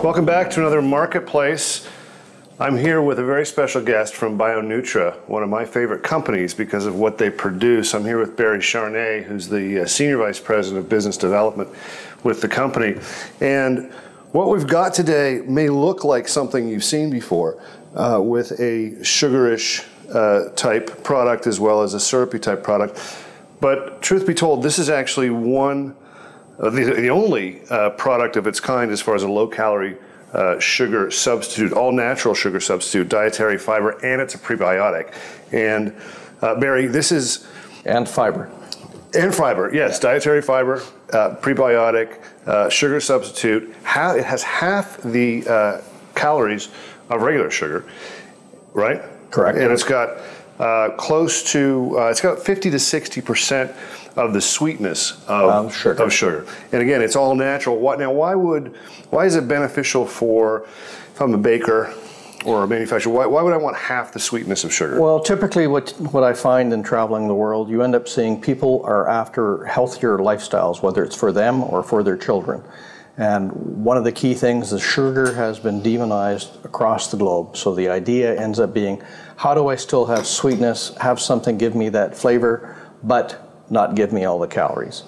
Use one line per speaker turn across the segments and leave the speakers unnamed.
Welcome back to another Marketplace. I'm here with a very special guest from BioNutra, one of my favorite companies because of what they produce. I'm here with Barry Charnay, who's the Senior Vice President of Business Development with the company. And what we've got today may look like something you've seen before with a sugarish type product as well as a syrupy type product. But truth be told, this is actually the only product of its kind as far as a low-calorie sugar substitute, all-natural sugar substitute, dietary fiber, and it's a prebiotic. And Barry, this is...
And fiber.
And fiber, yes, dietary fiber, prebiotic, sugar substitute. It has half the calories of regular sugar, right?
Correct.
And it's got it's got 50 to 60% of the sweetness of sugar. And again, it's all natural. Why is it beneficial for, if I'm a baker or a manufacturer, why would I want half the sweetness of sugar?
Well, typically what I find in traveling the world, you end up seeing people are after healthier lifestyles, whether it's for them or for their children. And one of the key things is sugar has been demonized across the globe. So the idea ends up being, how do I still have sweetness, have something give me that flavor, but not give me all the calories?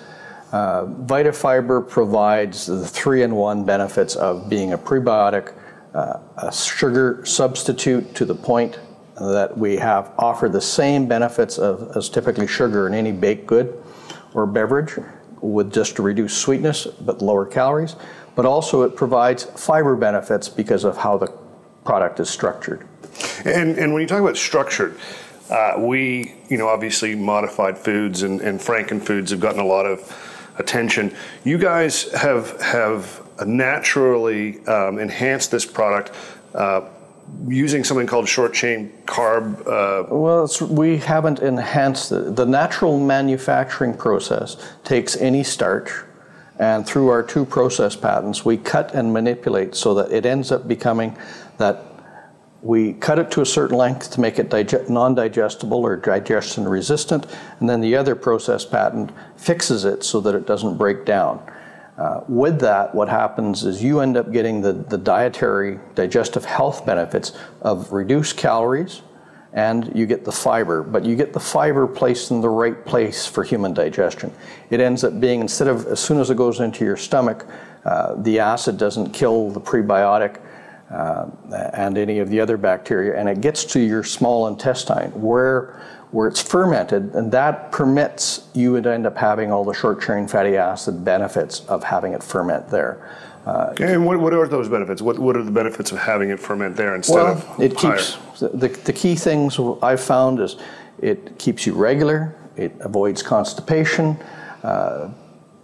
VitaFiber provides the 3-in-1 benefits of being a prebiotic, a sugar substitute to the point that we offer the same benefits as typically sugar in any baked good or beverage, with just to reduce sweetness but lower calories. But also it provides fiber benefits because of how the product is structured.
And when you talk about structured, obviously modified foods and Frankenfoods have gotten a lot of attention. You guys have naturally enhanced this product using something called short chain carb.
Well, we haven't enhanced it. The natural manufacturing process takes any starch, and through our 2 process patents, we cut and manipulate so that it ends up becoming that we cut it to a certain length to make it non-digestible or digestion resistant, and then the other process patent fixes it so that it doesn't break down. With that, what happens is you end up getting the dietary digestive health benefits of reduced calories, and you get the fiber, but you get the fiber placed in the right place for human digestion. It ends up being, instead of as soon as it goes into your stomach, the acid doesn't kill the prebiotic and any of the other bacteria, and it gets to your small intestine where it's fermented, and that permits you to end up having all the short-chain fatty acid benefits of having it ferment there.
And what are those benefits? What are the benefits of having it ferment there instead of higher?
The key things I've found is it keeps you regular, it avoids constipation.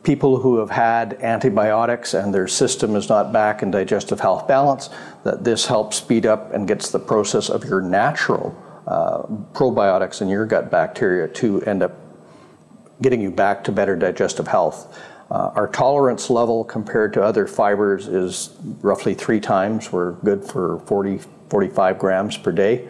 People who have had antibiotics and their system is not back in digestive health balance, that this helps speed up and gets the process of your natural probiotics in your gut bacteria to end up getting you back to better digestive health. Our tolerance level compared to other fibers is roughly 3 times. We're good for 45 grams per day.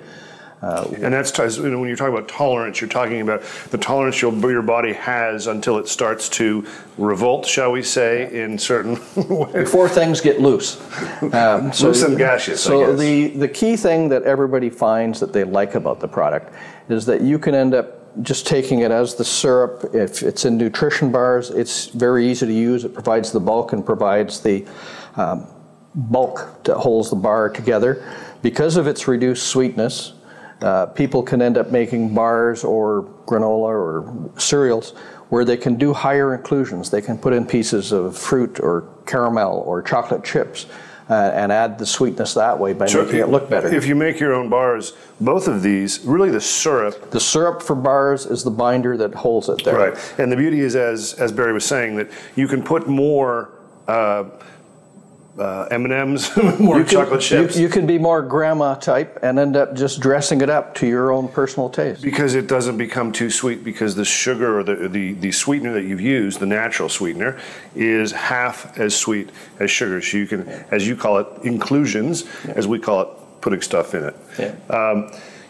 And that's, when you're talking about tolerance, you're talking about the tolerance your body has until it starts to revolt, shall we say, in certain ways.
Before things get loose.
Loose and gaseous,
So the key thing that everybody finds that they like about the product is that you can end up just taking it as the syrup. If it's in nutrition bars, it's very easy to use. It provides the bulk and provides the bulk that holds the bar together. Because of its reduced sweetness, people can end up making bars or granola or cereals where they can do higher inclusions. They can put in pieces of fruit or caramel or chocolate chips and add the sweetness that way by making it look better.
If you make your own bars, both of these, really the syrup...
The syrup for bars is the binder that holds it there.
Right. And the beauty is, as Barry was saying, that you can put more M&Ms, more chocolate chips.
You can be more grandma type and end up just dressing it up to your own personal taste.
Because it doesn't become too sweet, because the sugar or the sweetener that you've used, the natural sweetener, is half as sweet as sugar. So you can, as you call it, inclusions, as we call it, putting stuff in it.
Yeah.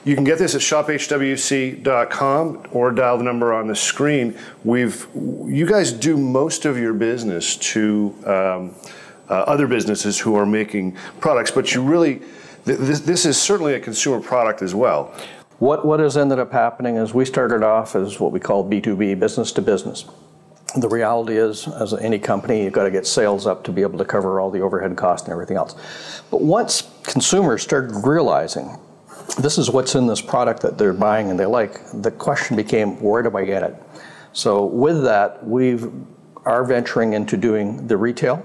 You can get this at shophwc.com or dial the number on the screen. You guys do most of your business to other businesses who are making products, but you really, this is certainly a consumer product as well.
What has ended up happening is we started off as what we call B2B, business to business. The reality is, as any company, you've got to get sales up to be able to cover all the overhead costs and everything else. But once consumers started realizing this is what's in this product that they're buying and they like, the question became, where do I get it? So with that, we are venturing into doing the retail.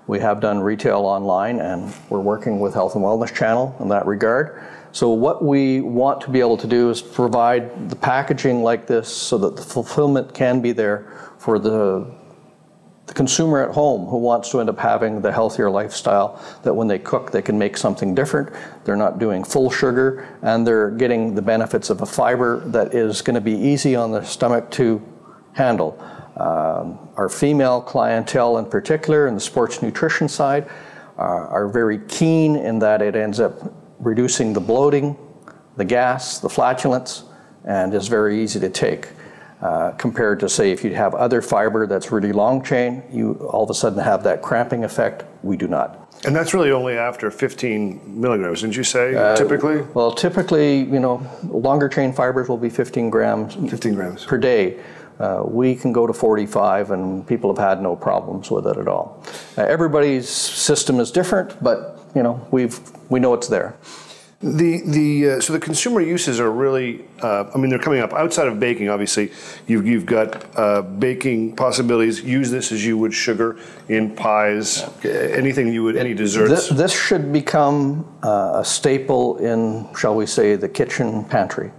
We have done retail online, and we're working with Health and Wellness Channel in that regard. So what we want to be able to do is provide the packaging like this so that the fulfillment can be there for the consumer at home who wants to end up having the healthier lifestyle, that when they cook they can make something different. They're not doing full sugar, and they're getting the benefits of a fiber that is going to be easy on the stomach to handle. Our female clientele in particular, in the sports nutrition side, are very keen in that it ends up reducing the bloating, the gas, the flatulence, and is very easy to take. Compared to, say, if you have other fiber that's really long chain, you all of a sudden have that cramping effect. We do not.
And that's really only after 15 milligrams, didn't you say, typically?
Well, typically, longer chain fibers will be 15 grams,
15 grams
per day. We can go to 45, and people have had no problems with it at all. Everybody's system is different, but we know it's there.
So the consumer uses are really, they're coming up outside of baking. Obviously, you've got baking possibilities. Use this as you would sugar in pies, anything you would, any desserts.
This should become a staple in, shall we say, the kitchen pantry.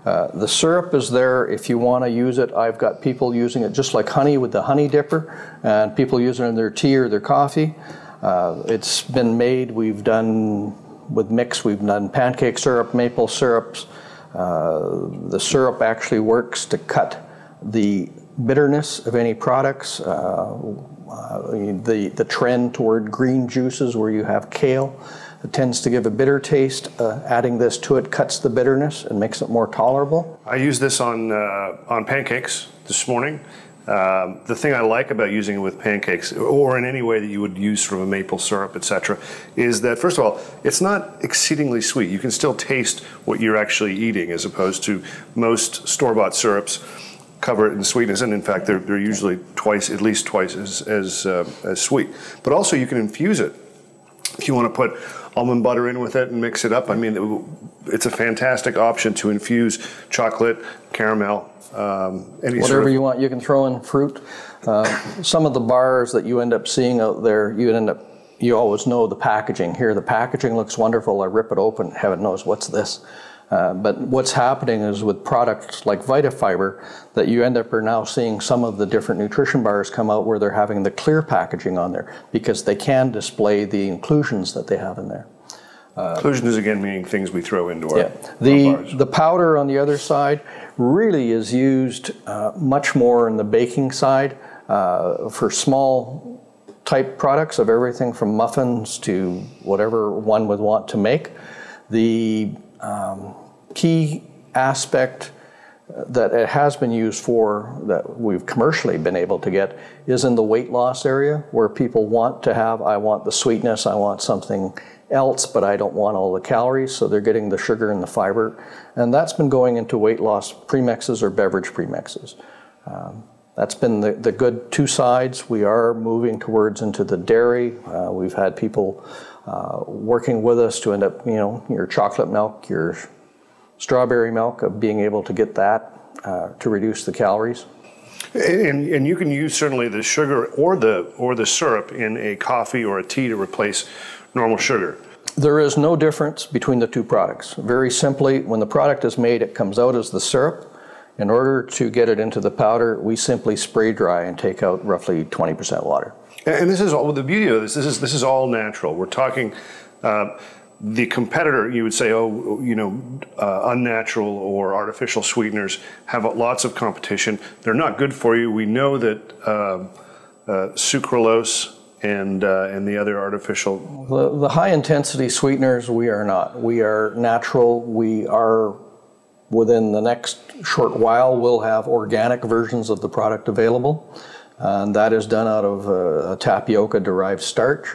The syrup is there if you want to use it. I've got people using it just like honey with the honey dipper, and people use it in their tea or their coffee. It's been made, we've done with mix, we've done pancake syrup, maple syrups. The syrup actually works to cut the bitterness of any products. The trend toward green juices where you have kale, it tends to give a bitter taste. Adding this to it cuts the bitterness and makes it more tolerable.
I used this on pancakes this morning. The thing I like about using it with pancakes, or in any way that you would use from a maple syrup, etc., is that, first of all, it's not exceedingly sweet. You can still taste what you're actually eating, as opposed to most store-bought syrups cover it in sweetness, and in fact, they're usually at least twice as sweet. But also, you can infuse it. If you want to put almond butter in with it and mix it up, it's a fantastic option to infuse chocolate, caramel,
whatever you want. You can throw in fruit. Some of the bars that you end up seeing out there, you always know the packaging. Here, the packaging looks wonderful. I rip it open, heaven knows what's this. But what's happening is with products like VitaFiber that you end up now seeing some of the different nutrition bars come out where they're having the clear packaging on there because they can display the inclusions that they have in there.
Inclusions, again, meaning things we throw into our bars.
The powder on the other side really is used much more in the baking side for small type products of everything from muffins to whatever one would want to make. The key aspect that it has been used for, that we've commercially been able to get, is in the weight loss area where people want to have, I want the sweetness, I want something else, but I don't want all the calories, so they're getting the sugar and the fiber. And that's been going into weight loss premixes or beverage premixes. That's been the good two sides. We are moving towards into the dairy. We've had people working with us to end up, your chocolate milk, your strawberry milk, of being able to get that to reduce the calories.
And you can use certainly the sugar or the syrup in a coffee or a tea to replace normal sugar.
There is no difference between the two products. Very simply, when the product is made, it comes out as the syrup. In order to get it into the powder, we simply spray dry and take out roughly 20% water.
And this is all, the beauty of this is all natural. We're talking, the competitor, you would say, unnatural or artificial sweeteners have lots of competition. They're not good for you. We know that sucralose and the other artificial.
The high intensity sweeteners, we are not. We are natural. We are, within the next short while, we'll have organic versions of the product available. And that is done out of a tapioca derived starch.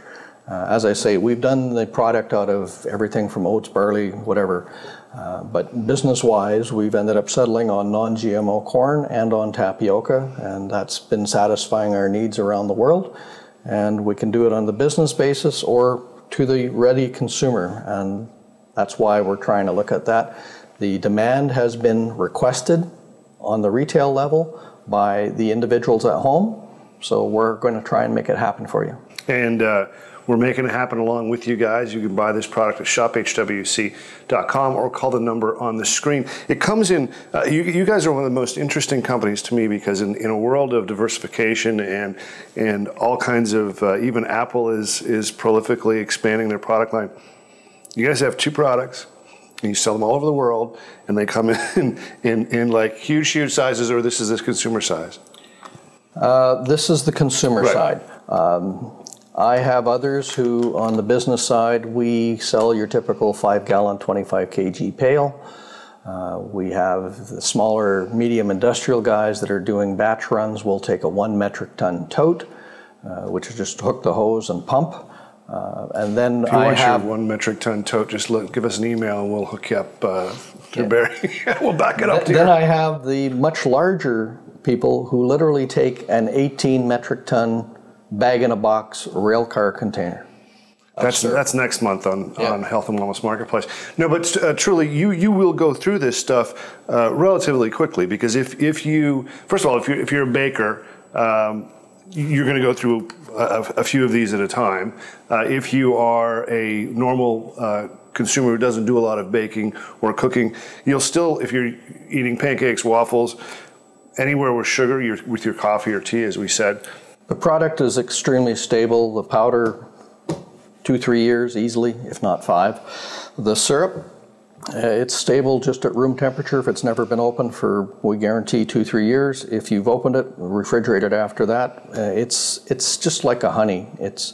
As I say, we've done the product out of everything from oats, barley, whatever. But business-wise, we've ended up settling on non-GMO corn and on tapioca, and that's been satisfying our needs around the world. And we can do it on the business basis or to the ready consumer, and that's why we're trying to look at that. The demand has been requested on the retail level by the individuals at home, so we're going to try and make it happen for you.
And we're making it happen along with you guys. You can buy this product at shophwc.com or call the number on the screen. It comes in, you guys are one of the most interesting companies to me because in a world of diversification and all kinds of, even Apple is prolifically expanding their product line. You guys have 2 products and you sell them all over the world and they come in like huge sizes, or this is the consumer size?
This is the consumer side. I have others who, on the business side, we sell your typical 5-gallon, 25 kg pail. We have the smaller, medium industrial guys that are doing batch runs. We'll take a 1 metric ton tote, which is just hook the hose and pump. And then
if you want your 1 metric ton tote, just give us an email and we'll hook you up to Barry. We'll back it up to you.
Then I have the much larger people who literally take an 18 metric ton bag-in-a-box rail car container.
That's next month on Health and Wellness Marketplace. No, but truly, you will go through this stuff relatively quickly because if you, first of all, if you're a baker, you're going to go through a few of these at a time. If you are a normal consumer who doesn't do a lot of baking or cooking, you'll still, if you're eating pancakes, waffles, anywhere with sugar, with your coffee or tea, as we said.
The product is extremely stable. The powder, 2-3 years easily, if not 5. The syrup, it's stable just at room temperature. If it's never been opened for, we guarantee, 2-3 years. If you've opened it, refrigerate it after that. It's just like a honey. It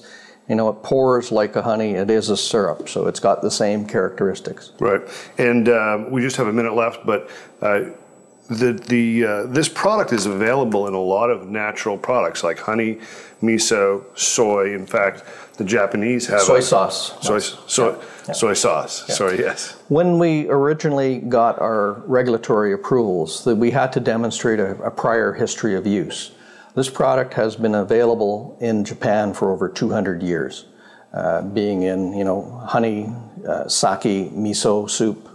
pours like a honey. It is a syrup, so it's got the same characteristics.
Right, and we just have a minute left, but this product is available in a lot of natural products like honey, miso, soy. In fact, the Japanese have
soy sauce.
Soy sauce. Yeah. Sorry, yes.
When we originally got our regulatory approvals, we had to demonstrate a prior history of use. This product has been available in Japan for over 200 years, being in honey, sake, miso soup,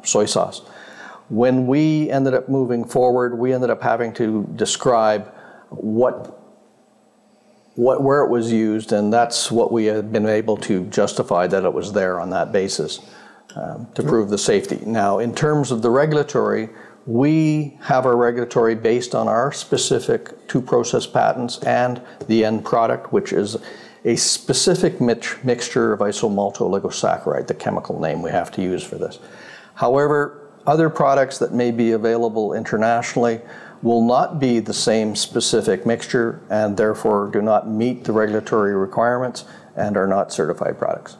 soy sauce. When we ended up moving forward, we ended up having to describe where it was used, and that's what we had been able to justify that it was there on that basis to prove the safety. Now, in terms of the regulatory, we have our regulatory based on our specific 2 process patents and the end product, which is a specific mixture of isomaltoligosaccharide, the chemical name we have to use for this. However, other products that may be available internationally will not be the same specific mixture and therefore do not meet the regulatory requirements and are not certified products.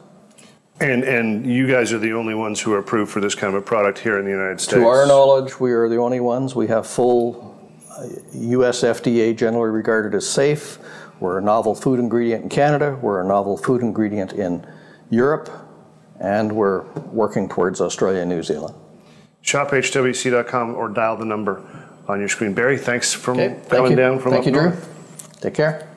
And you guys are the only ones who are approved for this kind of a product here in the United States?
To our knowledge, we are the only ones. We have full US FDA generally regarded as safe. We're a novel food ingredient in Canada. We're a novel food ingredient in Europe. And we're working towards Australia and New Zealand.
ShopHWC.com or dial the number on your screen. Barry, thanks for coming down from
Thank you, Drew.
north.
Take care.